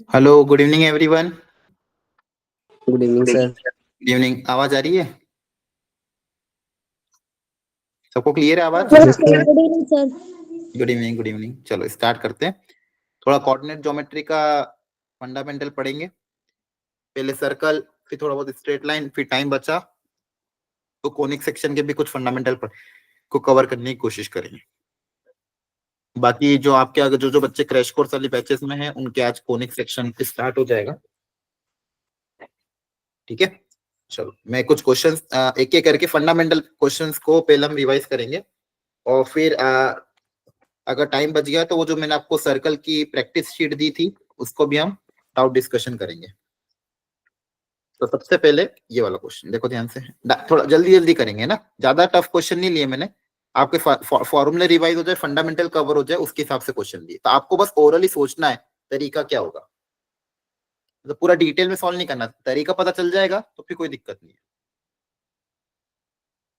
Hello, good evening everyone. Good evening sir. Good evening. आवाज आ रही है? सबको क्लियर है आवाज? Yes sir. Good evening sir. Good evening, good evening. चलो स्टार्ट करते हैं। थोड़ा कोऑर्डिनेट ज्योमेट्री का फंडामेंटल पढ़ेंगे। पहले सर्कल, फिर थोड़ा बहुत स्ट्रेट लाइन, फिर टाइम बचा तो कोनिक सेक्शन के भी कुछ फंडामेंटल को कवर करने की कोशिश करेंगे। बाकी जो आपके आगे जो बच्चे क्रैश कोर्स वाली बैचेस में हैं उनके आज कोनिक सेक्शन स्टार्ट हो जाएगा। ठीक है, चलो मैं कुछ क्वेश्चंस एक एक करके फंडामेंटल क्वेश्चंस को पहले हम रिवाइज करेंगे और फिर अगर टाइम बच गया तो वो जो मैंने आपको सर्कल की प्रैक्टिस शीट दी थी उसको भी हम डाउट डिस्कशन करेंगे। तो सबसे पहले ये वाला क्वेश्चन देखो ध्यान से, थोड़ा जल्दी जल्दी करेंगे ना, ज्यादा टफ क्वेश्चन नहीं लिए मैंने। आपके फॉर्मूले रिवाइज हो जाए, फंडामेंटल कवर हो जाए, उसके हिसाब से क्वेश्चन दिए। तो आपको बस ओरली सोचना है तरीका क्या होगा, तो पूरा डिटेल में सॉल्व नहीं करना। तरीका पता चल जाएगा तो फिर कोई दिक्कत नहीं है।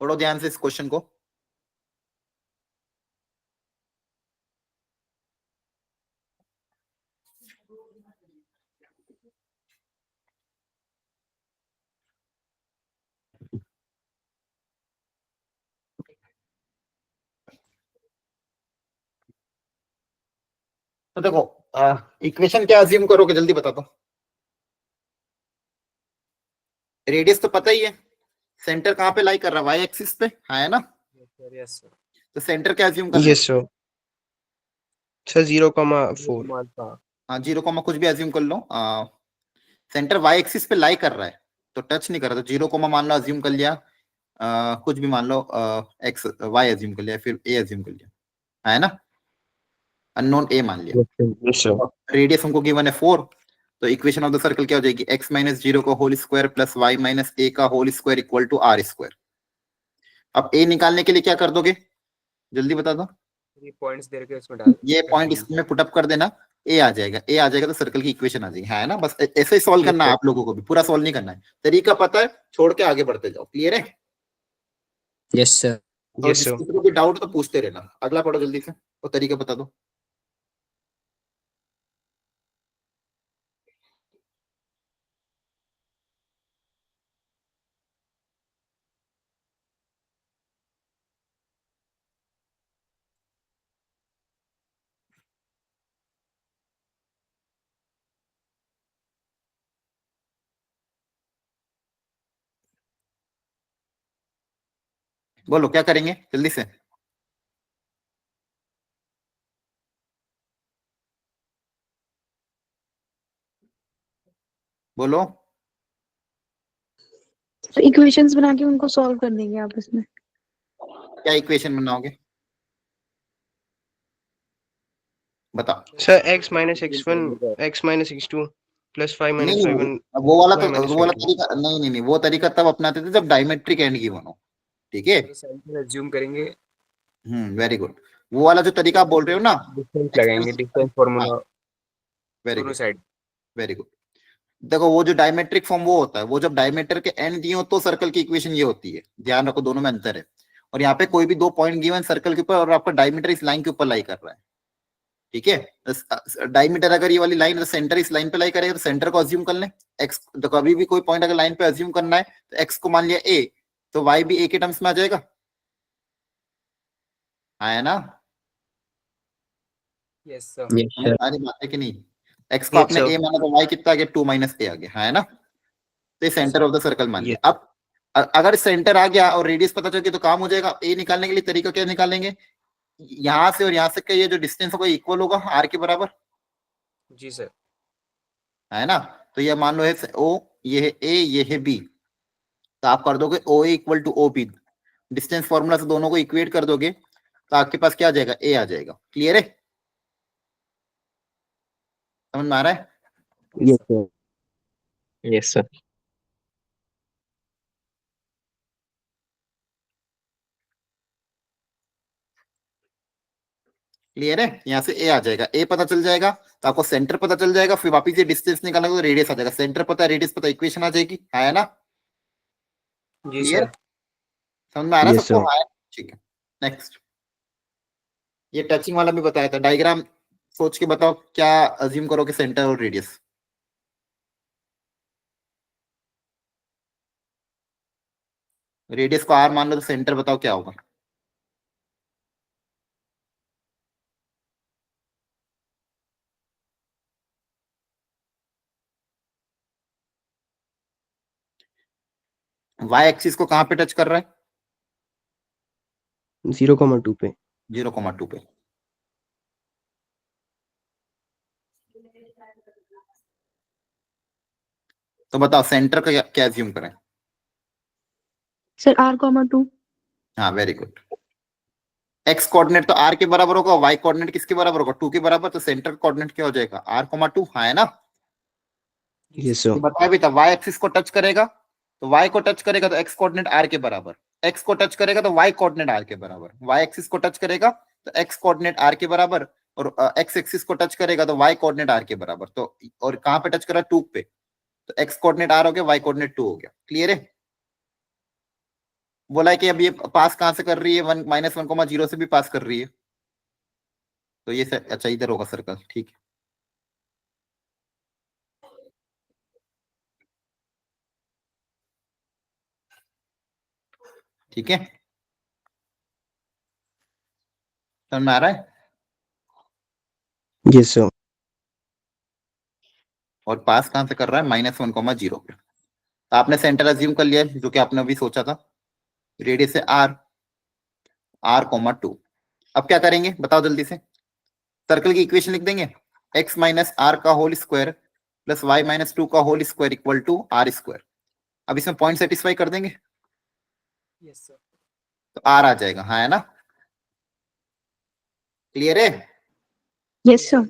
पढ़ो ध्यान से इस क्वेश्चन को। तो देखो इक्वेशन क्या अज्यूम करोगे, जल्दी बता दो। रेडियस तो पता ही है, सेंटर कहाँ पे लाई कर रहा है, वाई एक्सिस पे, हाँ है ना। Yes sir. तो सेंटर क्या अज्यूम करना है? Yes sir. सर 0,4। हाँ, 0, कुछ भी अज्यूम कर लो। सेंटर वाई एक्सिस पे लाई कर रहा है तो टच नहीं कर रहा, तो 0, मान लो अज्यूम कर लिया। कुछ भी मान लो, एक्स वाई अज्यूम कर लिया, फिर ए अज्यूम कर लिया, है ना। अननोन ए मान लिया। Yes sir. रेडियस हमको गिवन है 4, तो इक्वेशन ऑफ द सर्कल क्या हो जाएगी, x माइनस 0 का whole square plus y minus a का whole square equal to r square. अब a निकालने के लिए क्या कर दोगे, जल्दी बता दो। ये पॉइंट्स दे रखे उसमें डाल ये पॉइंट इसमें पुटअप कर देना, ए आ जाएगा। ए आ जाएगा तो सर्कल की इक्वेशन आ जाएगी, है ना। बस ऐसे ही सॉल्व करना है आप लोगों को भी, पूरा सॉल्व नहीं करना है। तरीका पता है, छोड़ के आगे बढ़ते जाओ। क्लियर है? Yes sir. और जिसको कोई डाउट तो पूछते रहना। अगला पढ़ो जल्दी से और तरीका बता दो। बोलो क्या करेंगे जल्दी से। बोलो। इक्वेशंस बना के उनको सॉल्व कर देंगे आपस में। क्या इक्वेशन बनाओगे, बताओ। Sir x minus x1 x minus x2 plus 5 नहीं माइनस नहीं, 5 वो वाला y तो, माइनस वो वाला 5। तरीका नहीं नहीं नहीं, वो तरीका तब अपनाते थे जब डायमेट्रिक एंड गिवन हो। ठीक है, सेंटर अज्यूम करेंगे। Very good. वो वाला जो तरीका आप बोल रहे हो ना, डिफरेंस लगाएंगे, डिफरेंस फार्मूला वेरी दोनों गुड, साइड। Very good. देखो वो जो डायमेट्रिक फॉर्म वो होता है, वो जब डायमीटर के एंड दिए हो तो सर्कल की इक्वेशन ये होती है। ध्यान रखो दोनों में अंतर है। और यहाँ पे कोई भी दो पॉइंट गिवन सर्कल के ऊपर और आपका डायमीटर इस लाइन के ऊपर लाई कर रहा है। ठीक है, डायमीटर अगर ये वाली लाइन है तो सेंटर इस लाइन पे लाई करेगा, तो सेंटर को अज्यूम कर लें। एक्स तो कभी भी कोई पॉइंट अगर लाइन पे अज्यूम करना है तो एक्स को मान लिया ए, तो वाई भी ए के टर्म्स में आ जाएगा, हाँ है ना। Yes sir. समझ आ रही बात है कि नहीं। एक्स को आपने ए माना तो वाई कितना आ गया, 2 माइनस ए आ गया, हाँ है ना। तो ये सेंटर ऑफ द सर्कल मान लिया। अब अगर सेंटर आ गया और रेडियस पता चल गया तो काम हो जाएगा। ए निकालने के लिए तरीका क्या निकालेंगे, यहां से और यहां से का ये जो डिस्टेंस होगा इक्वल होगा आर के बराबर, जी सर। है ना। तो ये मान लो है ओ, ये है ए, ये है बी, तो आप कर दोगे O A equal to O B. Distance formula से दोनों को इक्वेट कर दोगे तो आपके पास क्या आ जाएगा, ए आ जाएगा। क्लियर है, समझ में आ रहा है? Yes sir. Yes sir. Clear है, यहाँ से ए आ जाएगा, ए पता चल जाएगा तो आपको सेंटर पता चल जाएगा, फिर वापिस ये डिस्टेंस निकालना तो रेडियस आ जाएगा। सेंटर पता है, रेडियस पता, इक्वेशन आ जाएगी, है ना। जी क्लियर, सर। समझ में आ रहा है यस सबको? सर। हाँ, ठीक है। नेक्स्ट, ये टचिंग वाला भी बताया था। डायग्राम सोच के बताओ क्या अज्यूम करोगे सेंटर और रेडियस। रेडियस को आर मान लो तो सेंटर बताओ क्या होगा। वाई एक्सिस को कहां पे टच कर रहा है? 0,2 पे। 0,2 पे। तो बताओ सेंटर का क्या एज्यूम करें? Sir r,2। हाँ वेरी गुड। एक्स कोऑर्डिनेट तो आर के बराबर होगा, वाई कोऑर्डिनेट किसके बराबर होगा? 2 के बराबर, तो सेंटर कोऑर्डिनेट क्या हो जाएगा? r,2। हाँ है ना? Yes sir. बताया भी था वाई एक्सिस को टच करेगा तो वाई को टच करेगा तो एक्स कोऑर्डिनेट आर के बराबर, एक्स को टच करेगा तो वाई कोऑर्डिनेट आर के बराबर, वाई एक्सिस को टच करेगा तो एक्स कोऑर्डिनेट आर के बराबर, और एक्स एक्सिस को टच करेगा तो वाई कोऑर्डिनेट आर के बराबर। तो और कहां पे टच करा? 2 पे, तो एक्स कोऑर्डिनेट आर हो गया, वाई कोऑर्डिनेट 2 हो गया। क्लियर है? बोला है कि अब ये पास कहां से कर रही है? 1 -1,0 से भी पास कर रही है, तो ये अच्छा इधर होगा सर्कल। ठीक है, ठीक है, समझ में आ रहा है? Yes sir. और पास कहां से कर रहा है? -1,0 पे। तो आपने सेंटर अज्यूम कर लिया जो कि आपने अभी सोचा था, रेडियस है r,2। अब क्या करेंगे बताओ जल्दी से? सर्कल की इक्वेशन लिख देंगे, x माइनस आर का whole square plus y minus 2 का whole square equal to r square. अब इसमें पॉइंट सेटिस्फाई कर देंगे। Yes sir. तो r आ जाएगा। हाँ है ना? क्लियर है? Yes sir.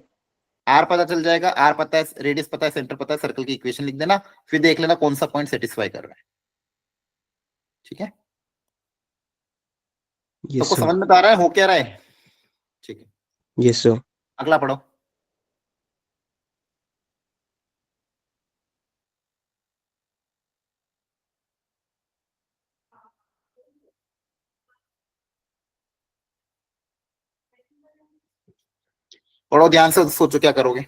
आर पता चल जाएगा, आर पता है, रेडियस पता है, सेंटर पता है, सर्कल की इक्वेशन लिख देना, फिर देख लेना कौन सा पॉइंट सेटिस्फाई कर रहा है। ठीक है, यस सबको सर। समझ में तो आ रहा है हो क्या रहा है? ठीक है, यस सर। अगला पढ़ो। पढ़ो ध्यान से, सोचो क्या करोगे।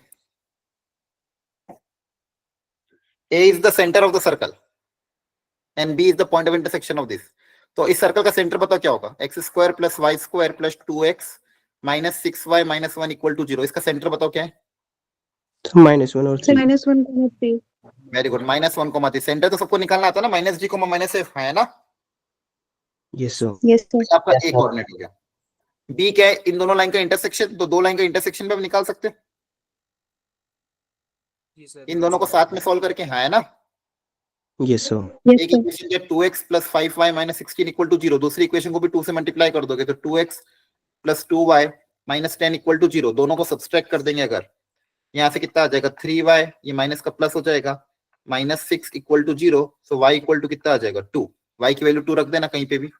A is the center of the circle and B is the point of intersection of this। तो इस सर्कल का सेंटर बताओ क्या होगा? X square plus y square plus 2x minus 6y minus 1 equal to 0। इसका सेंटर बताओ क्या है? -1 और सर 3। -1,3। Very good, -1,3। सेंटर तो सबको निकालना आता है ना, -g, -f है ना? Yes sir. Yes sir. तो आपका एक कोऑर्डिनेट हो गया। बी क्या है? इन दोनों लाइन का इंटरसेक्शन, तो दो लाइन का इंटरसेक्शन भी हम निकाल सकते हैं इन दोनों को साथ में सॉल्व करके। हाँ है ना? Yes sir. यस एक सर। इक्वेशन क्या? 2x plus 5y minus 16 equal to 0। दूसरी इक्वेशन को भी 2 से मल्टीप्लाई कर दोगे तो 2x plus 2y minus 10 equal to 0। दोनों को सब्सट्रैक्ट कर देंगे अगर, यहाँ से कितना आ जाएगा? 3y, ये माइनस का प्लस हो जाएगा, -6 equal to 0। So y equal to कितना आ जाएगा? 2। y की वैल्यू 2 रख देना कहीं पे भी।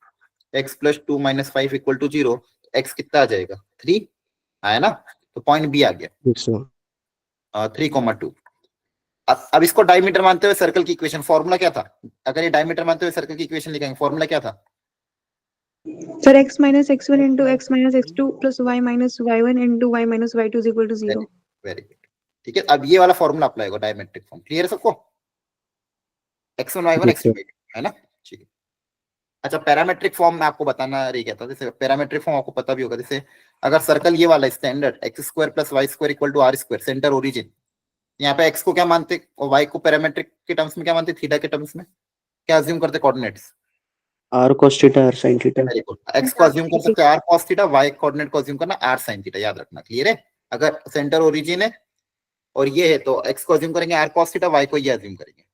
x plus 2 minus 5 equal to 0, x कितना आ जाएगा? 3 है ना? तो पॉइंट बी आ गया, यस सर। 3,2। अब इसको डायमीटर मानते हुए सर्कल की इक्वेशन, फॉर्मूला क्या था? अगर ये डायमीटर मानते हुए सर्कल की इक्वेशन लिखेंगे, फॉर्मूला क्या था? Sir x minus x1 into x minus x2 plus y minus y1 into y minus y2 is equal to 0। Very good. ठीक है, अब ये वाला फॉर्मूला अप्लाई होगा, डायमेट्रिक फॉर्म। क्लियर है सबको? x1 y1 yes x2 sir. y2 है ना? ठीक है। अच्छा, पैरामेट्रिक फॉर्म में आपको बताना रह गया था। जैसे पैरामेट्रिक फॉर्म आपको पता भी होगा, जैसे अगर सर्कल ये वाला standard x square plus y square equal to r square, centre origin, यहाँ पे x को क्या मानते और y को पैरामेट्रिक के टर्म्स में क्या मानते? थीटा के टर्म्स में क्या अज्यूम करते? Coordinates. r cos theta r sin theta. Very good. x को अज्यूम कर सकते हैं r cos theta, y coordinate को अज्यूम करना r sin थीटा। याद रखना। क्लियर है? अगर सेंटर ओरिजिन है और ये है तो x को अज्यूम करेंगे r cos थीटा, y को ये अज्यूम करेंगे।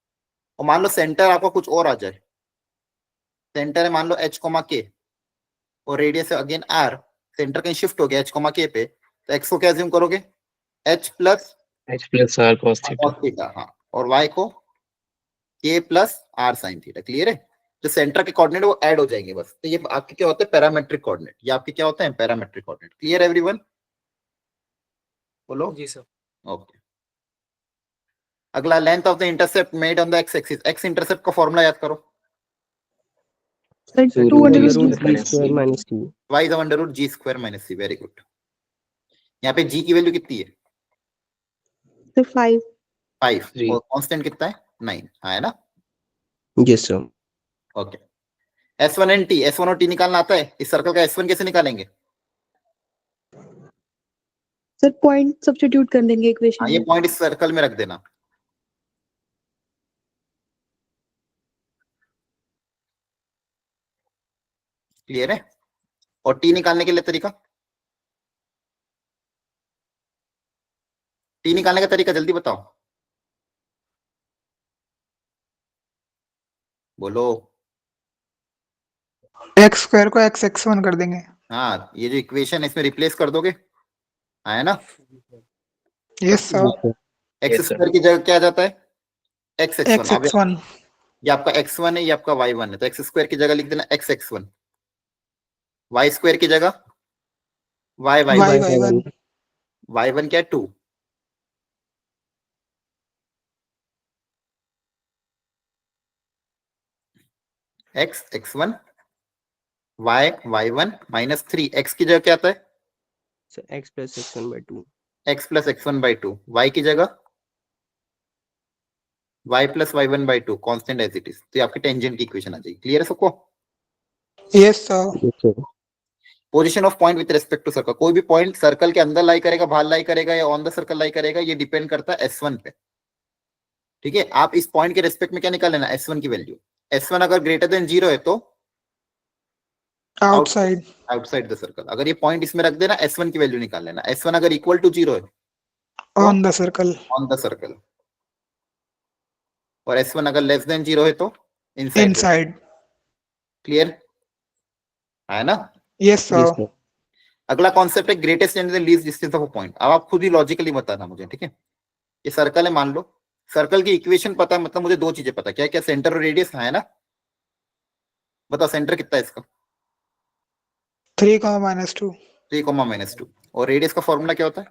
और मान लो सेंटर आपका कुछ और आ जाए, सेंटर है मान लो h, k और रेडियस है अगेन r, सेंटर कहीं शिफ्ट हो गया h, k पे, तो x को क्या अज्यूम करोगे? h plus r cos theta. हाँ, और y को k plus r sin theta. Clear है? जो सेंटर के कोऑर्डिनेट वो ऐड हो जाएंगे बस। तो ये आपके क्या होते हैं? Parametric coordinate. ये आपके क्या होते हैं? Parametric coordinate. Clear everyone? बोलो। जी सर। ओके। अगला, length of the intercept made on the x axis. X intercept का फॉर्मूला याद करो। Sir 2 under root root g g square minus t। y is under root g square minus c। Very good. यहाँ पे g की value कितनी है? Sir 5। 5 और constant कितना है? 9। हाँ है ना? Yes sir. Okay. S1 and T, S1 और टी निकालना आता है? इस सर्कल का S1 कैसे निकालेंगे? सर पॉइंट सब्स्टिट्यूट कर देंगे इक्वेशन हाँ, ये में। पॉइंट इस सर्कल में रख देना। क्लियर है? और टी निकालने के लिए तरीका, टी निकालने का तरीका जल्दी बताओ, बोलो। एक्स स्क्वायर को एक्स एक्स वन कर देंगे। हाँ, ये जो इक्वेशन है इसमें रिप्लेस कर दोगे, है ना? Yes sir. एक्स स्क्वायर की जगह क्या आ जाता है? X x x one. अब एक्स वन। ये आपका x1 है, ये आपका y1 है, तो एक्स स्क्वायर की जगह लिख देना x x1, y स्क्वायर की जगह y Y y1, Y one. y1 क्या है? 2, x x1 y y1 minus 3, x की जगह क्या आता है? Sir x plus x1/2 x plus x1/2, y की जगह y plus y1/2, constant as it is. तो ये आपकी टेंजेंट की इक्वेशन आ जाएगी। क्लियर है सबको? Yes sir. Position of point with respect to circle, कोई भी पॉइंट सर्कल के अंदर लाई करेगा, बाहर लाई करेगा या ऑन द सर्कल लाई करेगा, ये डिपेंड करता है S1 पे। ठीक है, आप इस पॉइंट के रिस्पेक्ट में क्या निकाल लेना? S1 की वैल्यू। S1 अगर ग्रेटर देन 0 है तो आउटसाइड। Outside the circle. अगर ये पॉइंट इसमें रख देना, S1 की वैल्यू निकाल लेना। S1 अगर इक्वल टू 0 है on the circle. On the circle, और S1 अगर लेस देन 0 है तो इनसाइड। इनसाइड। क्लियर है ना? Yes sir. अगला कॉन्सेप्ट है greatest and the least distance of a point. अब आप खुद ही लॉजिकली बताना मुझे, ठीक है? ये सर्कल है, मान लो सर्कल की इक्वेशन पता है, मतलब मुझे दो चीजें पता, क्या क्या? सेंटर और रेडियस, है ना? बताओ सेंटर कितना है इसका? 3,-2। 3,-2। और रेडियस का फॉर्मूला क्या होता है?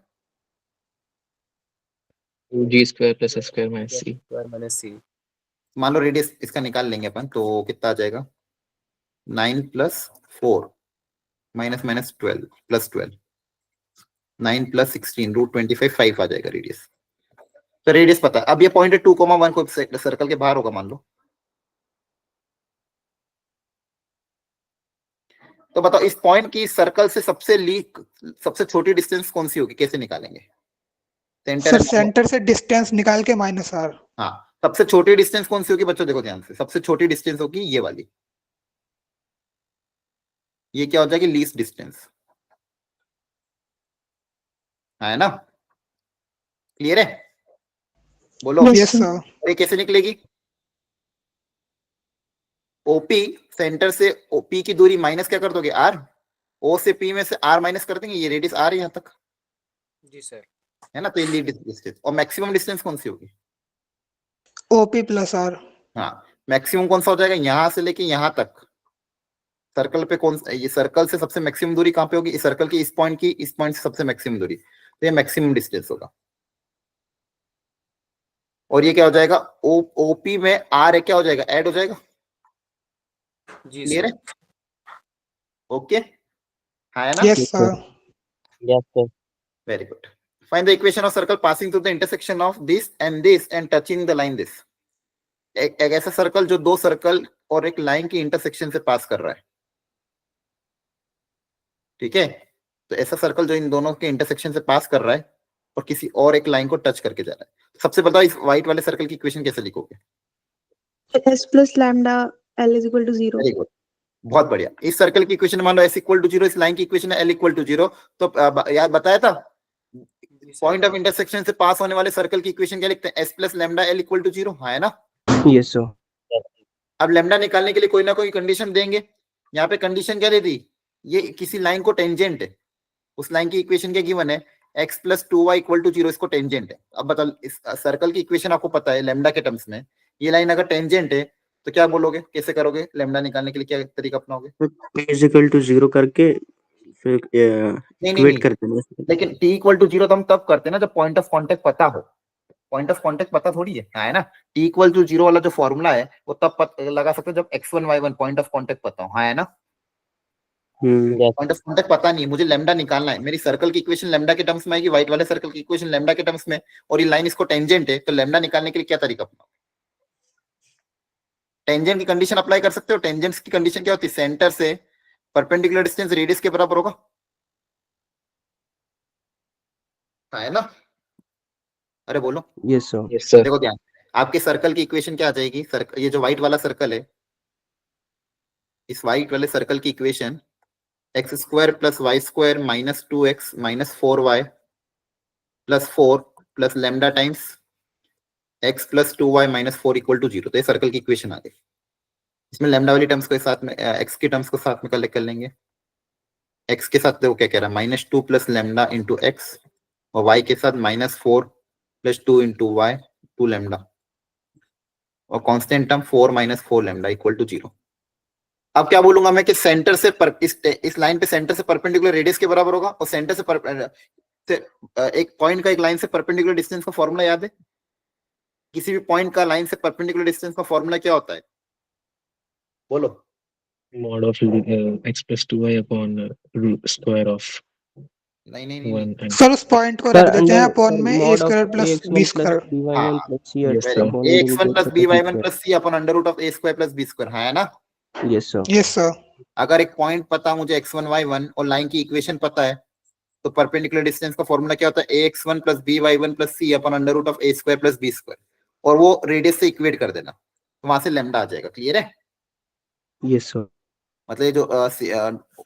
g² + s² - c। मान लो रेडियस इसका निकाल लेंगे अपन, तो कितना आ जाएगा? 9 + 4 माइनस माइनस 12 + 12, 9 + 16 √25, 5 आ जाएगा रेडियस। तो रेडियस पता है। अब ये पॉइंट 2,1 को सर्कल के बाहर होगा मान लो, तो बताओ इस पॉइंट की सर्कल से सबसे छोटी डिस्टेंस कौन सी होगी? कैसे निकालेंगे? सर सेंटर से डिस्टेंस निकाल के माइनस r। हाँ, सबसे छोटी डिस्टेंस कौन सी होगी बच्चों? देखो ध्यान से, सबसे छोटी डिस्टेंस होगी ये वाली। ये क्या हो जाएगी? लीस्ट डिस्टेंस, है ना? क्लियर है? बोलो। Yes sir. और ये कैसे निकलेगी? ओपी, सेंटर से ओपी की दूरी माइनस क्या कर दोगे? r। ओ से पी में से r माइनस कर देंगे, ये रेडियस r है यहाँ तक, जी सर। है ना? तो ये लीस्ट डिस्टेंस। और मैक्सिमम डिस्टेंस कौन सी होगी? OP + r। हाँ, मैक्सिमम कौन सा हो जाएगा? यहां से लेके यहां तक सर्कल पे कौन, ये सर्कल से सबसे मैक्सिमम दूरी कहां पे होगी? इस सर्कल की इस पॉइंट से सबसे मैक्सिमम दूरी, तो ये मैक्सिमम डिस्टेंस होगा। और ये क्या हो जाएगा? ओपी में आर है, क्या हो जाएगा? ऐड हो जाएगा। जी क्लियर है? ओके, है ना? Yes sir. Yes sir. Very good. Find the equation of circle passing through the intersection of this and touching the line this. एक ऐसा सर्कल जो दो सर्कल और एक लाइन की इंटरसेक्शन से पास कर रहा है, ठीक है? तो ऐसा सर्कल जो इन दोनों के इंटरसेक्शन से पास कर रहा है और किसी और एक लाइन को टच करके जा रहा है। सबसे बताओ इस व्हाइट वाले सर्कल की इक्वेशन कैसे लिखोगे? S plus lambda L is equal to 0. Very good, बहुत बढ़िया। इस सर्कल की इक्वेशन मान लो s इक्वल टू 0, इस लाइन की इक्वेशन है l इक्वल टू 0। तो याद बताया था, पॉइंट ऑफ इंटरसेक्शन से पास होने वाले सर्कल की इक्वेशन क्या लिखते हैं? s plus lambda l equal to 0, है ना? yes sir अब लैम्डा निकालने के लिए कोई ना कोई कंडीशन देंगे। यहाँ पे कंडीशन क्या दे दी? ये किसी लाइन को टेंजेंट है, उस लाइन की इक्वेशन क्या गिवन है? x + 2y = 0, इसको टेंजेंट है। अब बताओ इस सर्कल की इक्वेशन आपको पता है लैम्डा के टर्म्स में, ये लाइन अगर टेंजेंट है तो क्या बोलोगे? कैसे करोगे लैम्डा निकालने के लिए? क्या तरीका अपनाओगे? = 0 करके फिर नहीं इक्वेट करते हैं। लेकिन t = 0 तो हम तब करते हैं ना जब पॉइंट ऑफ कांटेक्ट पता हो। पॉइंट ऑफ कांटेक्ट पता थोड़ी है ना? t = 0 वाला जो फॉर्मूला है वो तब लगा सकते हो जब x1 y1 point of contact पता हो, है ना? पॉइंट ऑफ कांटेक्ट पता नहीं, मुझे लैम्डा निकालना है। मेरी सर्कल की इक्वेशन लैम्डा के टर्म्स में आएगी, व्हाइट वाले सर्कल की इक्वेशन लैम्डा के टर्म्स में, और ये लाइन इसको टेंजेंट है, तो लैम्डा निकालने के लिए क्या तरीका अपनाओ? टेंजेंट की कंडीशन अप्लाई कर सकते हो। टेंजेंट्स की कंडीशन क्या होती है? सेंटर से परपेंडिकुलर डिस्टेंस रेडियस के बराबर होगा, है ना? अरे बोलो। Yes sir. Yes, sir. देखो ध्यान, आपके सर्कल की इक्वेशन क्या आ जाएगी? सर्कल, ये जो व्हाइट वाला सर्कल है, इस व्हाइट वाले सर्कल की equation x square plus y square minus 2x minus 4y plus 4 plus lambda times x plus 2y minus 4 equal to 0। तो ये सर्कल की इक्वेशन आ गई। इसमें लेमडा वाली टर्म्स को साथ में, x की टर्म्स को साथ में कलेक्ट कर लेंगे। x के साथ देखो क्या कह रहा है, minus 2 plus lambda into x, और y के साथ minus 4 plus 2 into y 2 lambda, और constant term 4 minus 4 lambda equal to 0। अब क्या बोलूंगा मैं कि सेंटर से इस लाइन पे सेंटर से परपेंडिकुलर रेडियस के बराबर होगा, और सेंटर से एक पॉइंट का एक लाइन से परपेंडिकुलर डिस्टेंस का फॉर्मूला याद है? किसी भी पॉइंट का लाइन से परपेंडिकुलर डिस्टेंस का फॉर्मूला क्या होता है? बोलो। Mod of x plus 2y upon root square of नहीं नहीं नहीं, नहीं। 1 and सर उस पॉइंट को रख देते हैं अपॉन में a square plus b square. b1 plus c Yes, upon sir. under x one root plus of b y one square. Plus c upon under root of a square plus b square, है ना? Yes sir. Yes sir. अगर एक point पता मुझे x1 y1 और line की equation पता है, तो परपेंडिकुलर डिस्टेंस का फॉर्मूला क्या होता है? ax1 plus b y one plus c upon under root of a square plus b square, और वो रेडियस से इक्वेट कर देना, तो वहां से लेमडा आ जाएगा। क्लियर है? Yes sir. मतलब ये जो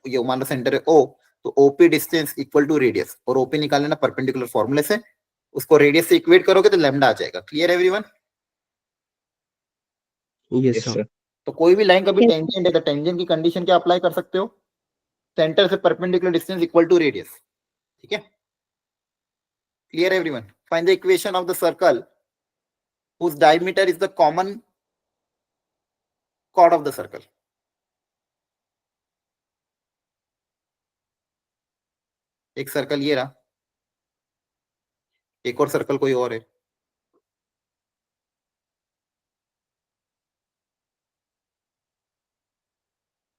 ये मान लो सेंटर है O, तो OP distance equal to radius, और OP निकाल लेना परपेंडिकुलर फॉर्मूले से, उसको रेडियस से इक्वेट करोगे तो लेमडा आ जाएगा। क्लियर है everyone? Yes yes, sir. sir. तो कोई भी लाइन का भी Yes. टेंजेंट है तो टेंजेंट की कंडीशन क्या अप्लाई कर सकते हो? सेंटर से perpendicular distance equal to radius. ठीक है? Clear everyone? Find the equation of the circle whose diameter is the common chord of the circle. एक सर्कल ये रहा, एक और सर्कल कोई और है,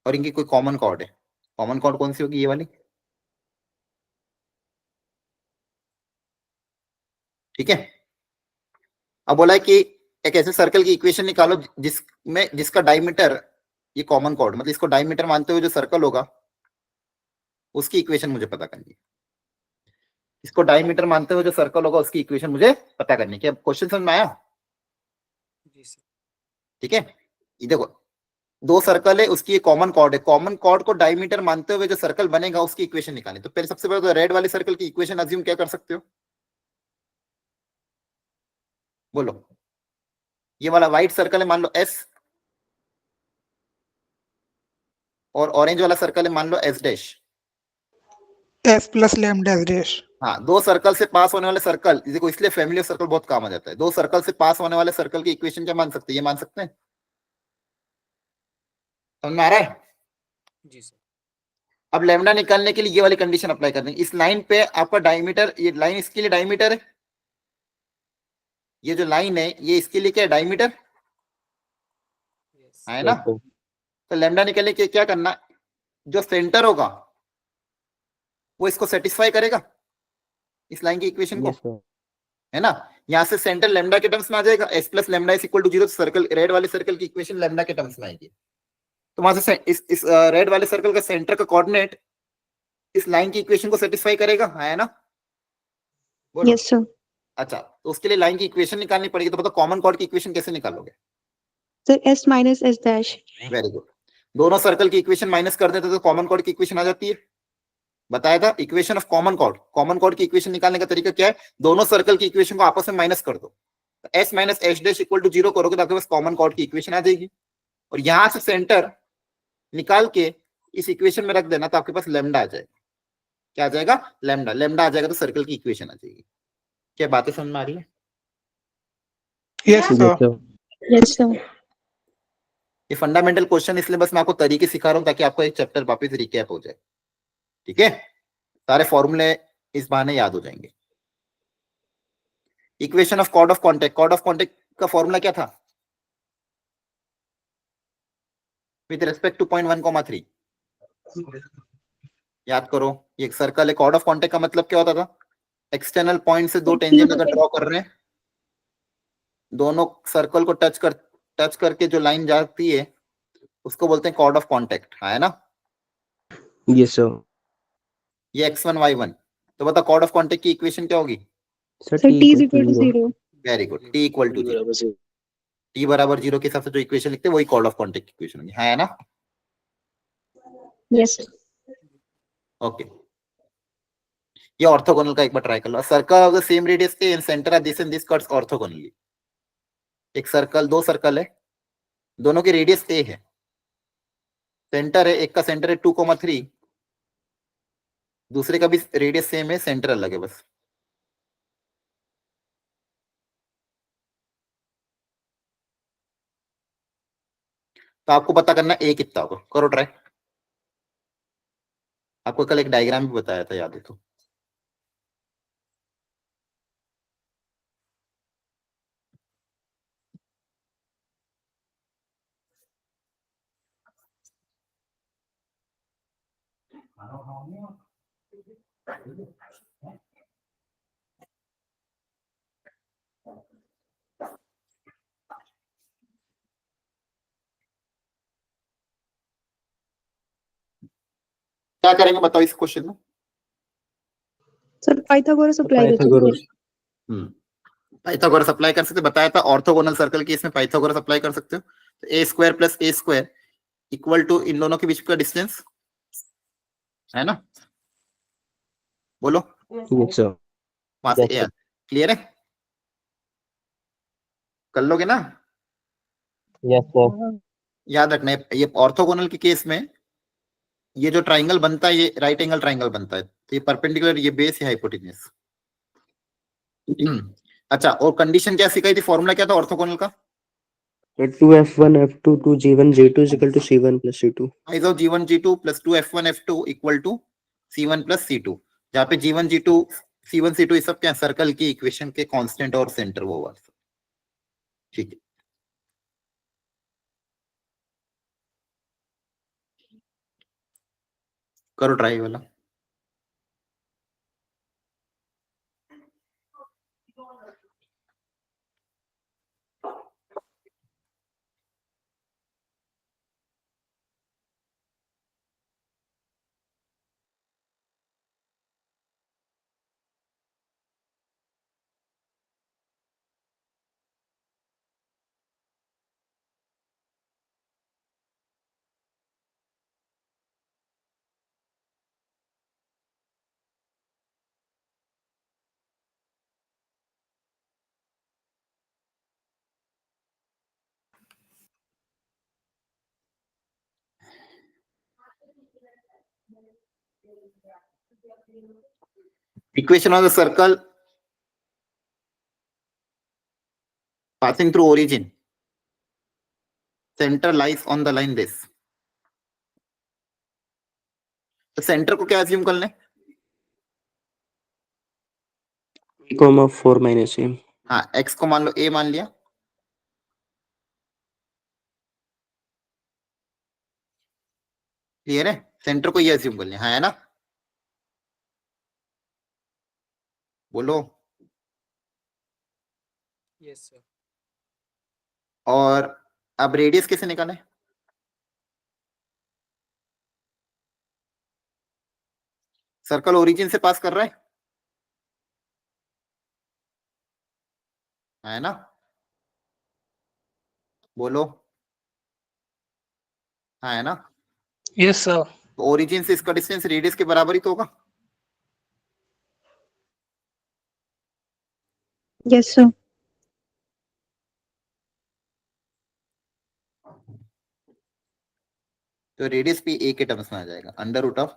और इनकी कोई कॉमन कॉर्ड है। कॉमन कॉर्ड कौन सी होगी? ये वाली। ठीक है? अब बोला है कि एक ऐसे सर्कल की इक्वेशन निकालो जिसका डायमीटर, ये कॉमन कॉर्ड मतलब इसको डायमीटर मानते हुए जो सर्कल होगा उसकी इक्वेशन मुझे पता करनी है। इसको डायमीटर मानते हुए जो सर्कल होगा उसकी इक्वेशन मुझे पता करनी है। क्या क्वेश्चन समझ में आया? जी सर। ठीक है? ये देखो, दो सर्कल है, उसकी कॉमन कॉर्ड है, कॉमन कॉर्ड को डायमीटर मानते हुए जो सर्कल बनेगा उसकी इक्वेशन निकालनी। तो पहले सबसे पहले तो रेड वाले सर्कल की इक्वेशन अज्यूम क्या कर सकते हो? बोलो। ये वाला व्हाइट सर्कल है, मान लो एस, और ऑरेंज वाला सर्कल है मान लो S dash. S plus lambda dash. हाँ, दो सर्कल से पास होने वाले सर्कल, देखो इसलिए फैमिली ऑफ सर्कल बहुत काम आ जाता है। दो सर्कल से पास होने वाले सर्कल की इक्वेशन क्या मान सकते हैं? ये मान सकते हैं? समझ में आ रहा है? जी सर। अब लेमडा निकालने के लिए ये वाली कंडीशन अप्लाई कर देंगे। इस लाइन पे आपका डायमीटर, ये लाइन इसके लिए डायमीटर है, ये जो लाइन है ये इसके लिए क्या है? Diameter Yes. है ना? Yes sir. तो लेमडा निकालने के लिए क्या करना, जो सेंटर होगा वो इसको सेटिस्फाई करेगा, इस लाइन की इक्वेशन को, Yes sir. है ना? यहाँ से सेंटर लेमडा के टर्म्स में आ जाएगा, s plus lambda is equal to 0। Circle red वाले सर्कल की इक्वेशन लेमडा के टर्म्स में आएगी। तो वहां से इस रेड वाले सर्कल का सेंटर का कोऑर्डिनेट इस लाइन की इक्वेशन को सेटिस्फाई करेगा, है ना? बोलो। Yes, sir. अच्छा, तो उसके लिए लाइन की इक्वेशन निकालनी पड़ेगी। तो बताओ कॉमन कॉर्ड की इक्वेशन कैसे निकालोगे? Sir, S minus S dash. Very good. दोनों सर्कल की इक्वेशन माइनस कर देते तो कॉमन कॉर्ड की इक्वेशन आ जाती है। बताया था equation of common chord. Common chord की इक्वेशन निकालने का तरीका क्या है? दोनों सर्कल की इक्वेशन को आपस में माइनस कर दो, s minus s dash equal to 0 करोगे तो आपके पास कॉमन कॉर्ड की इक्वेशन आ जाएगी, और यहां से सेंटर निकाल के इस इक्वेशन में रख देना तो आपके पास लेमडा आ जाएगा। क्या आ जाएगा? लेमडा। लेमडा आ जाएगा तो सर्कल की इक्वेशन आ जाएगी। क्या बातें समझ में आ रही है? Yes Yes sir. sir. Yes, sir. ये फंडामेंटल क्वेश्चन इसलिए बस मैं आपको तरीके सिखा रहा हूँ ताकि आपको एक चैप्टर वापस रिकैप हो जाए। ठीक है? सारे फॉर्मूले इस बहाने याद हो जाएंगे। Equation of chord of contact. Chord of contact का फॉर्मूला क्या था? With respect to point 1,3। याद करो, ये एक सर्कल है। कॉर्ड ऑफ कॉन्टेक्ट का मतलब क्या होता था? एक्सटर्नल पॉइंट से दो टेंजेंट अगर ड्रॉ कर रहे हैं, दोनों सर्कल को टच टच करके जो लाइन जाती है उसको बोलते हैं कॉर्ड ऑफ कॉन्टेक्ट, है ना? Yes, sir. ये x1 y1, तो बता कॉर्ड ऑफ कॉन्टेक्ट की इक्वेशन क्या होगी? Sir, Sir, T t is equal equal to to 0. 0. Very good, t equal to T 0। बराबर 0. t बराबर 0 के हिसाब से जो इक्वेशन लिखते हैं वही कॉर्ड ऑफ कॉन्टेक्ट की इक्वेशन होगी, है ना? Yes. ओके, ये ऑर्थोगोनल का एक बार ट्राई कर लो। Circle of the same radius a and centre are this and this cuts orthogonally. एक सर्कल, दो सर्कल है, दोनों की रेडियस ए है, सेंटर है, एक का सेंटर है 2,3, दूसरे का भी रेडियस सेम है, सेंटर अलग है बस। तो आपको पता करना ए कितना होगा, करो ट्राई। आपको कल एक डायग्राम भी बताया था, याद है तो? क्या करेंगे बताओ इस क्वेश्चन में? Sir, Pythagoras apply कर सकते हैं। पाइथागोरस अप्लाई कर सकते, बताया था ऑर्थोगोनल सर्कल के इसमें पाइथागोरस अप्लाई कर सकते हो। तो a square plus a square equal to इन दोनों के बीच का डिस्टेंस, है ना? बोलो, Yes, sir. वहां से ए, क्लियर है? कर लोगे ना? Yes, sir. याद रखना ये ऑर्थोगोनल के केस में ये जो ट्राइंगल बनता है ये राइट एंगल ट्राइंगल बनता है, तो ये परपेंडिकुलर, ये बेस है हाइपोटेन्यूज। अच्छा, और कंडीशन क्या सिखाई थी, फॉर्मूला क्या था ऑर्थोगोनल का? 2f1 f2 to g1 g2 is equal to c1 plus c2. is of g1 g2 plus 2f1 f2 equal to c1 plus c2, जहाँ पे g1 g2 c1 c2 ये सब क्या सर्कल की इक्वेशन के कांस्टेंट और centre वो वाला, ठीक है? करो ट्राई वाला। Equation of the circle passing through origin, center lies on the line this, तो सेंटर को क्या अज्यूम कर लें? 3,4 minus a. हाँ, x को मान लो a मान लिया, क्लियर है? सेंटर को ये अज्यूम कर लिया, हाँ, है ना? बोलो। Yes, sir. और अब रेडियस कैसे निकालें? सर्कल ओरिजिन से पास कर रहा है ना? बोलो, हाँ, है ना? Yes, sir. तो ओरिजिन से इसका डिस्टेंस रेडियस के बराबर ही तो होगा। Yes, sir. तो रेडियस भी a के टर्म्स में आ जाएगा, under root of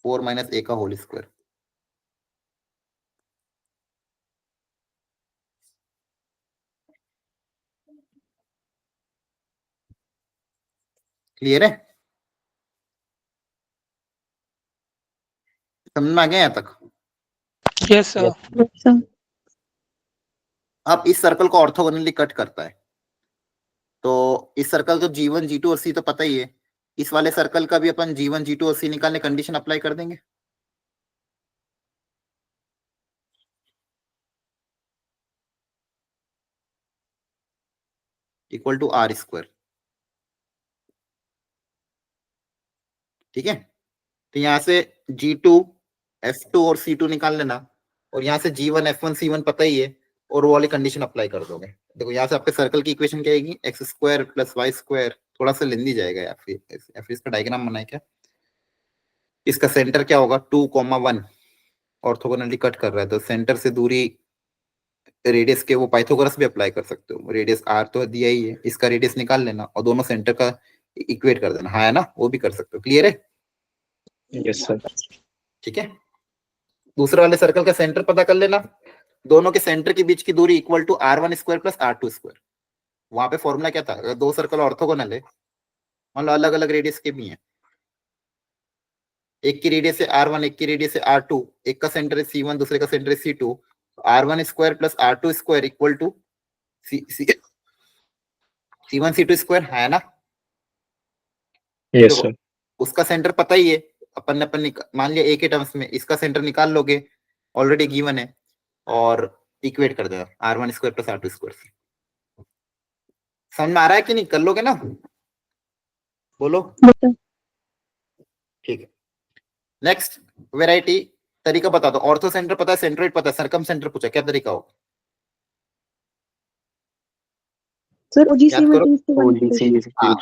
4 minus a का होल स्क्वायर। क्लियर है? समझ में आ गया यहाँ तक? Yes, sir. Yes, sir. अब इस सर्कल को ऑर्थोगोनली कट करता है, तो इस सर्कल तो g1 g2 और c तो पता ही है, इस वाले सर्कल का भी अपन g1 g2 और c निकालने कंडीशन अप्लाई कर देंगे। Equal to r square. ठीक है, तो यहाँ से G2 F2 और C2 निकाल लेना, और यहाँ से G1 F1 C1 पता ही है, और वो वाली कंडीशन अप्लाई कर दोगे। देखो यहाँ से आपके सर्कल की इक्वेशन क्या आएगी, x square plus y square, थोड़ा सा लेंदी जाएगा या फिर इसका डायग्राम बनाए क्या। इसका सेंटर क्या होगा 2,1, ऑर्थोगोनली कट कर रहा है तो सेंटर से दूरी रेडियस के वो पाइथागोरस भी अप्लाई कर सकते हो, रेडियस आर तो दिया ही है, इसका रेडियस निकाल लेना और दोनों सेंटर का इक्वेट कर देना, हाँ है ना, वो भी कर सकते हो। क्लियर है? Yes, sir. ठीक है, दूसरे वाले सर्कल का सेंटर पता कर लेना, दोनों के सेंटर के बीच की दूरी equal to R1 square plus R2 square. वहां पे फॉर्मूला क्या था, अगर दो सर्कल ऑर्थोगोनल है, मान लो अलग अलग रेडियस के भी हैं, एक की रेडियस है R1 एक की रेडियस है R2, एक का सेंटर है C1 दूसरे का सेंटर है C2, R1 square plus R2 square equal to C1 C2 square, है ना। Yes, sir. उसका सेंटर पता ही है, अपन मान लिया एक ही टर्म्स में, इसका सेंटर निकाल लोगे, ऑलरेडी गिवन है, और इक्वेट कर देगा R1 square plus R2 square से। समझ में आ रहा है कि नहीं, कर लोगे ना, बोलो। ठीक है, नेक्स्ट वेराइटी, तरीका बता दो। ऑर्थो सेंटर पता है, सेंट्रोइड पता है, सरकम सेंटर पूछा, क्या तरीका होगा? Sir, OGC याद करो, 1:1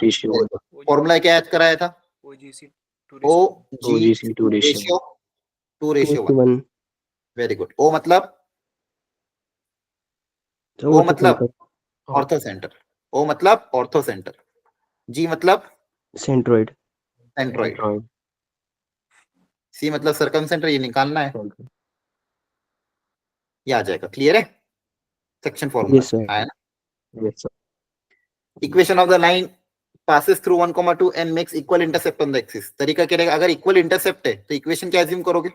ratio. फॉर्मूला क्या याद कराया था, OGC OGC 2 ratio. Ratio 2 ratio 2:1. Very good. ओ मतलब So O ortho मतलब center. ऑर्थो सेंटर, O मतलब ऑर्थो सेंटर, G मतलब Centroid. सेंट्रोइड, C मतलब सरकम सेंटर, ये निकालना है, ये आ जाएगा। क्लियर है? Section formula Yes, sir. है ना। Yes, sir. Equation of the line passes through 1,2 and makes equal intercept on the axis। तरीका क्या रहेगा, अगर इक्वल इंटरसेप्ट है तो इक्वेशन क्या अज्यूम करोगे,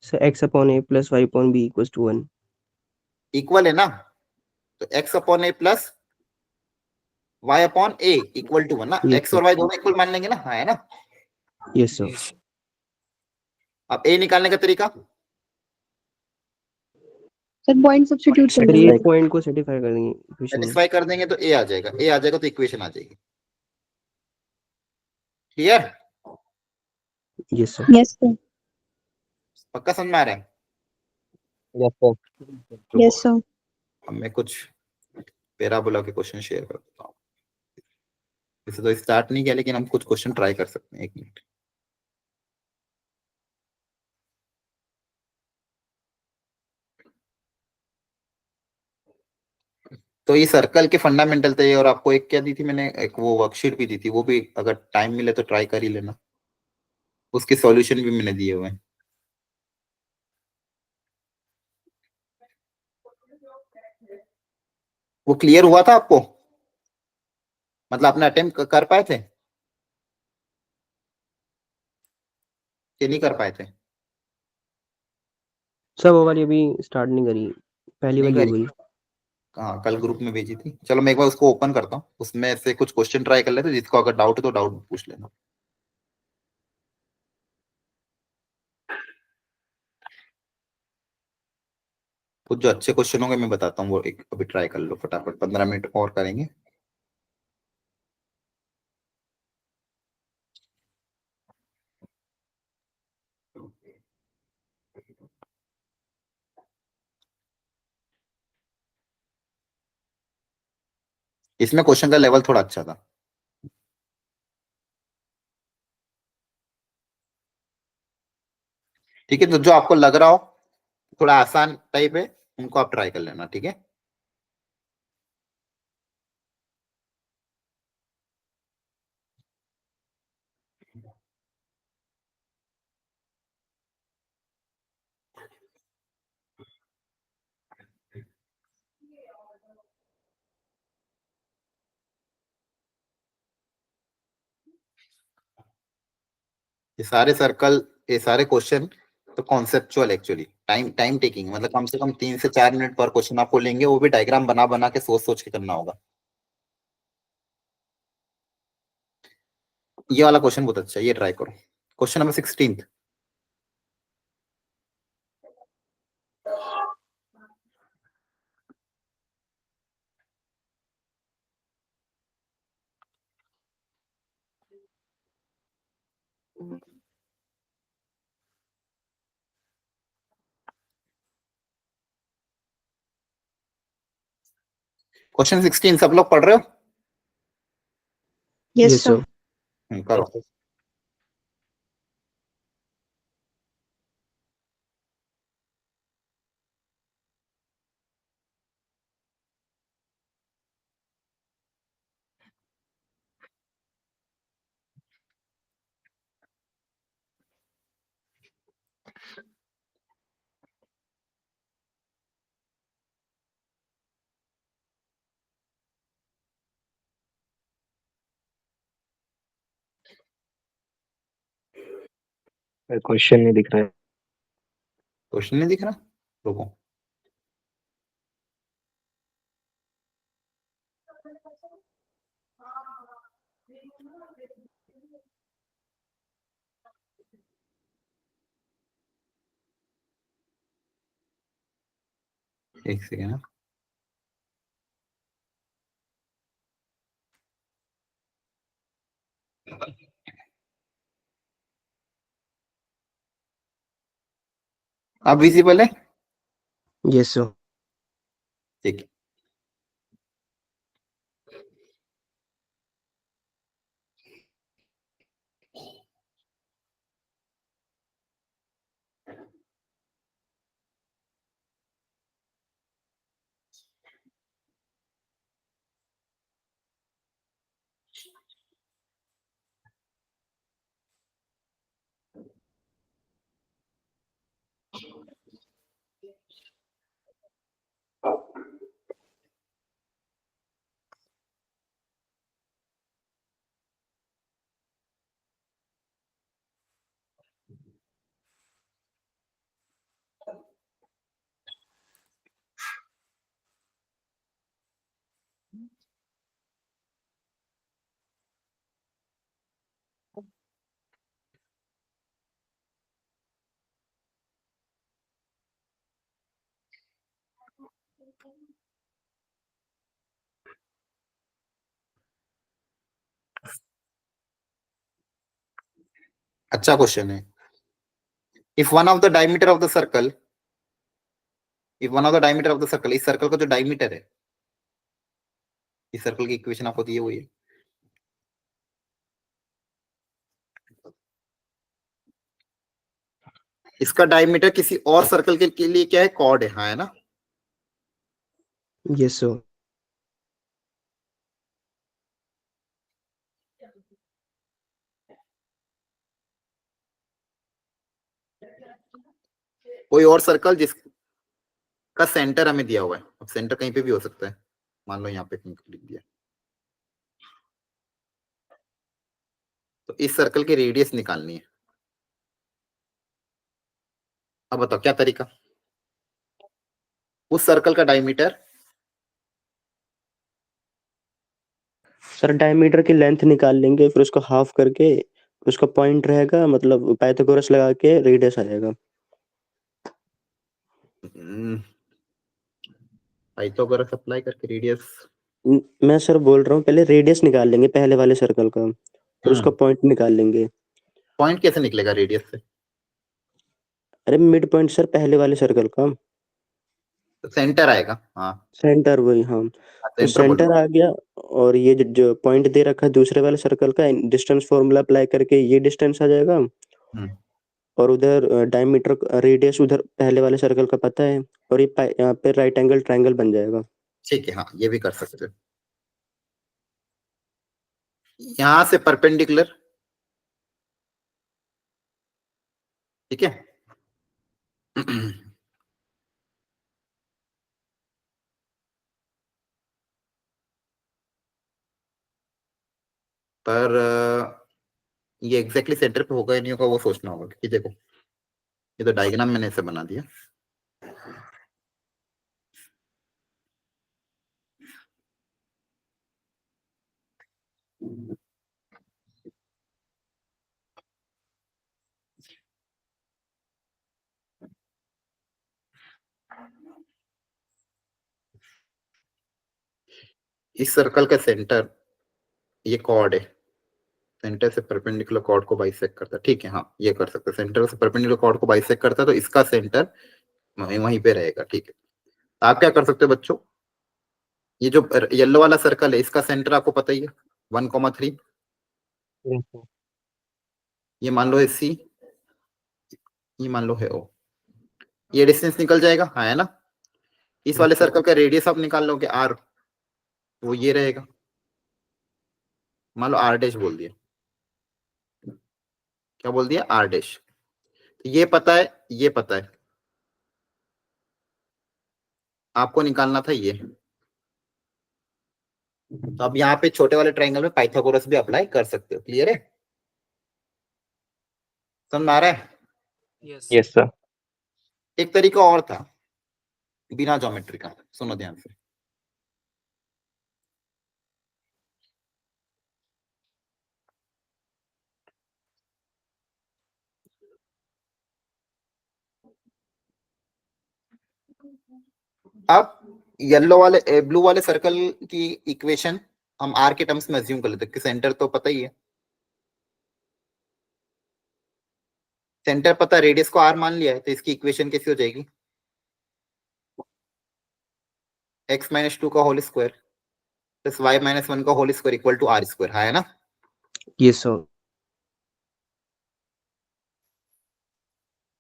So x upon a plus y upon b equals to 1. Equal है ना, तो x upon a plus y upon a equal to 1 ना, Yes, x sir. और y दोनों इक्वल मान लेंगे ना, हाँ है ना। Yes, sir. अब a निकालने का तरीका, Sir, point substitute कर फिर देंगे। ये पॉइंट को सेटिस्फाई कर देंगे इक्वेशन में. सेटिस्फाई कर देंगे तो a आ जाएगा, a आ जाएगा तो इक्वेशन आ जाएगी। Clear? Yes, sir. Yes, sir. पक्का समझ में आ रहा है? Yes, sir. Yes, sir. अब मैं कुछ पैराबोला के क्वेश्चन शेयर कर देता हूँ। इसे तो स्टार्ट नहीं किया, लेकिन हम कुछ क्वेश्चन ट्राई कर सकते हैं। एक मिनट, तो ये सर्कल के फंडामेंटल थे, और आपको एक क्या दी थी मैंने, एक वो वर्कशीट भी दी थी, वो भी अगर टाइम मिले तो ट्राई कर ही लेना, उसके सॉल्यूशन भी मैंने दिए हुए हैं। वो क्लियर हुआ था आपको, मतलब आपने अटेम्प्ट कर पाए थे कि नहीं कर पाए थे? सब वो वाली अभी स्टार्ट नहीं करी, पहली नहीं वाली हो करी? गई. हाँ, कल ग्रुप में भेजी थी। चलो मैं एक बार उसको ओपन करता हूँ, उसमें से कुछ क्वेश्चन ट्राई कर लेते, जिसको अगर डाउट है तो डाउट पूछ लेना। कुछ जो अच्छे क्वेश्चन होंगे मैं बताता हूँ, वो एक अभी ट्राई कर लो फटाफट, 15 मिनट और करेंगे। इसमें क्वेश्चन का लेवल थोड़ा अच्छा था। ठीक है, तो जो आपको लग रहा हो थोड़ा आसान टाइप है, उनको आप ट्राई कर लेना। ठीक है, ये सारे सर्कल, ये सारे क्वेश्चन तो conceptual, actually time time taking, मतलब कम से कम 3 से 4 मिनट पर क्वेश्चन आपको लेंगे, वो भी डायग्राम बना बना के सोच सोच के करना होगा। ये वाला क्वेश्चन बहुत अच्छा है, ये ट्राई करो। क्वेश्चन नंबर 16, क्वेश्चन 16 सब लोग पढ़ रहे हो? Yes, Yes, sir. sir. करो। क्वेश्चन नहीं दिख रहा है। क्वेश्चन नहीं दिख रहा, रुको। एक सेकेंड ना। अब विजिबल है? Yes, sir. ठीक है। अच्छा क्वेश्चन है। If one of the diameter of the circle, if one of the diameter of the circle, इस सर्कल का जो डायमीटर है, इस सर्कल की इक्वेशन आपको दी है, वो ये। इसका डायमीटर किसी और सर्कल के लिए क्या है, कॉर्ड है, हाँ है ना? Yes, sir. कोई और सर्कल जिसका सेंटर हमें दिया हुआ है, अब सेंटर कहीं पे भी हो सकता है, मान लो यहाँ पे कहीं लिख दिया, तो इस सर्कल की रेडियस निकालनी है। अब बताओ क्या तरीका? उस सर्कल का डायमीटर, सर डायमीटर की लेंथ निकाल लेंगे, फिर उसको हाफ करके उसका पॉइंट रहेगा, मतलब पाइथागोरस लगा के रेडियस आ जाएगा। पाइथागोरस अप्लाई करके रेडियस। मैं सर बोल रहा हूँ पहले रेडियस निकाल लेंगे पहले वाले सर्कल का, फिर उसका पॉइंट निकाल लेंगे। पॉइंट कैसे निकलेगा रेडियस से? अरे मिड पॉइंट सर पहले वाले सर्कल का, तो सेंटर आएगा, हाँ सेंटर वही, हाँ। तो सेंटर बोलो। सेंटर आ गया, और ये जो पॉइंट दे रखा है दूसरे वाले सर्कल का, डिस्टेंस फॉर्मूला अप्लाई करके ये डिस्टेंस आ जाएगा। और उधर डायमीटर रेडियस उधर पहले वाले सर्कल का पता है, और ये यहाँ पे राइट एंगल ट्रायंगल बन जाएगा। ठीक है, हाँ ये भी कर सकते हो। यहां से परपेंडिकुलर, ठीक है। पर ये एग्जैक्टली सेंटर पे होगा या नहीं होगा वो सोचना होगा, क्योंकि देखो ये तो डायग्राम मैंने ऐसे बना दिया। इस सर्कल का सेंटर ये कॉर्ड है, सेंटर से परपेंडिकुलर कॉर्ड को बाइसेक्ट करता है, ठीक है, हाँ ये कर सकते हैं। सेंटर से परपेंडिकुलर कॉर्ड को बाइसेक्ट करता है, तो इसका सेंटर वहीं पे रहेगा, ठीक है। आप क्या कर सकते हो बच्चों, ये जो येलो वाला सर्कल है इसका सेंटर आपको पता ही है 1,3, Yes, sir. ये मान लो है C, ये मान लो है O, ये डिस्टेंस निकल जाएगा, हाँ है ना। इस वाले सर्कल का रेडियस आप निकाल लोगे R, वो ये रहेगा, मान लो R डैश बोल दिया, क्या बोल दिया R डैश। ये पता है, ये पता है, आपको निकालना था ये। तो अब यहाँ पे छोटे वाले ट्रायंगल में पाइथागोरस भी अप्लाई कर सकते हो। क्लियर है, समझ में आ रहा है। Yes, sir. एक तरीका और था बिना ज्योमेट्री का, सुनो ध्यान से। अब येलो वाले ब्लू वाले सर्कल की इक्वेशन हम आर के टर्म्स में अज्यूम कर लेते हैं कि सेंटर तो पता ही है, सेंटर पता, रेडियस को आर मान लिया है, तो इसकी इक्वेशन कैसी हो जाएगी, x माइनस 2 का whole square plus y minus 1 का whole square equal to r square, है ना। Yes, sir.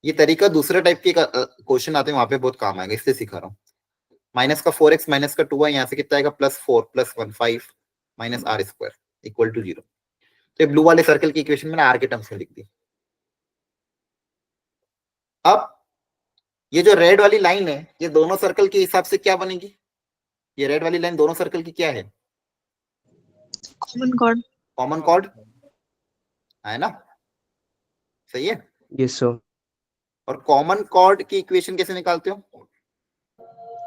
ये तरीका दूसरे टाइप के क्वेश्चन आते हैं वहां पे बहुत काम आएगा, इसलिए सिखा रहा हूँ। माइनस का 4x माइनस का 2y, यहाँ से कितना आएगा +4 +1 5 minus r square equal to 0। तो ब्लू वाले सर्कल की इक्वेशन मैंने आर के टर्म्स में लिख दी। अब ये जो रेड वाली लाइन है ये दोनों सर्कल के हिसाब से क्या बनेगी, ये रेड वाली लाइन दोनों सर्कल की क्या है, कॉमन कॉर्ड। कॉमन कॉर्ड, है ना, सही है। Yes, sir. और कॉमन कॉर्ड की इक्वेशन कैसे निकालते हो,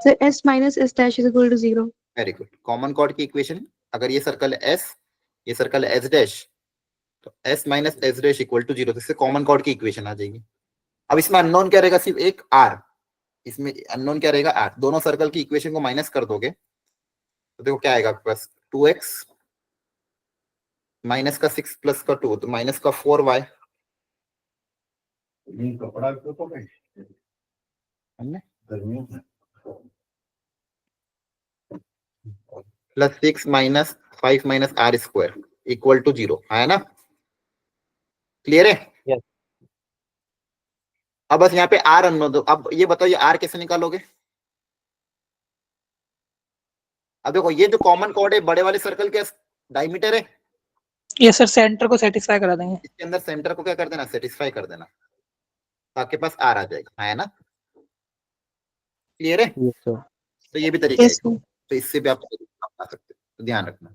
sir s minus s dash is equal to 0. Very good. Common chord की इक्वेशन, अगर ये सर्कल है S, ये सर्कल है S डैश, तो S minus S dash equal to 0, तो इससे कॉमन कॉर्ड की इक्वेशन आ जाएगी। अब इसमें अननोन क्या रहेगा, सिर्फ एक R, इसमें अननोन क्या रहेगा R। दोनों सर्कल की इक्वेशन को माइनस कर दोगे तो देखो क्या आएगा आपके पास, 2x माइनस का 6 प्लस का 2, तो माइनस का 4y plus 6 minus 5 minus r square equal to 0, है ना। क्लियर है। Yes. अब बस यहाँ पे आर अननोन दो। अब ये बताओ ये आर कैसे निकालोगे। अब देखो ये जो कॉमन कॉर्ड है बड़े वाले सर्कल के डायमीटर है, ये सर सेंटर को सेटिस्फाई करा देंगे। इसके अंदर सेंटर को क्या कर देना, सेटिस्फाई कर देना, तो आपके पास आर आ जाएगा, है ना। क्लियर है। Yes, sir. तो ये भी तरीका Yes, है, sir. तो इससे भी आप बना सकते हो, तो ध्यान रखना।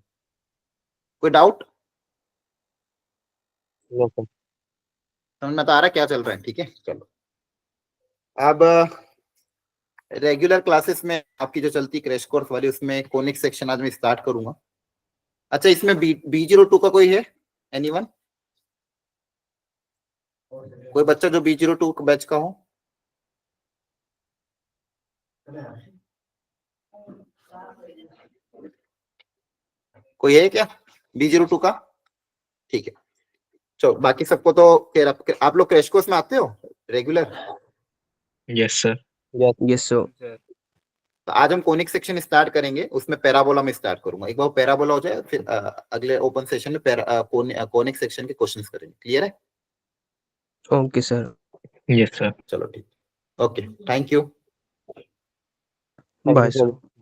कोई डाउट, No, sir. समझ में तो आ रहा है क्या चल रहा है, ठीक है। चलो अब रेगुलर क्लासेस में आपकी जो चलती क्रैश कोर्स वाली, उसमें कोनिक सेक्शन आज मैं स्टार्ट करूंगा। अच्छा, इसमें B02 का कोई है, एनीवन, कोई बच्चा जो B02 बैच का हो। कोई है क्या B02 का, ठीक है। चलो बाकी सबको तो फिर आप लोग क्रैश कोर्स में आते हो regular. Yes, sir. Yes, sir. तो आज हम कोनिक सेक्शन स्टार्ट करेंगे, उसमें पैराबोला में स्टार्ट करूंगा। एक बार पैराबोला हो जाए फिर अगले ओपन सेशन में कोनिक सेक्शन के क्वेश्चंस करेंगे। क्लियर है। Okay, sir. Yes, sir. चलो ठीक, okay, thank you. Thank Bye, you, sir. sir.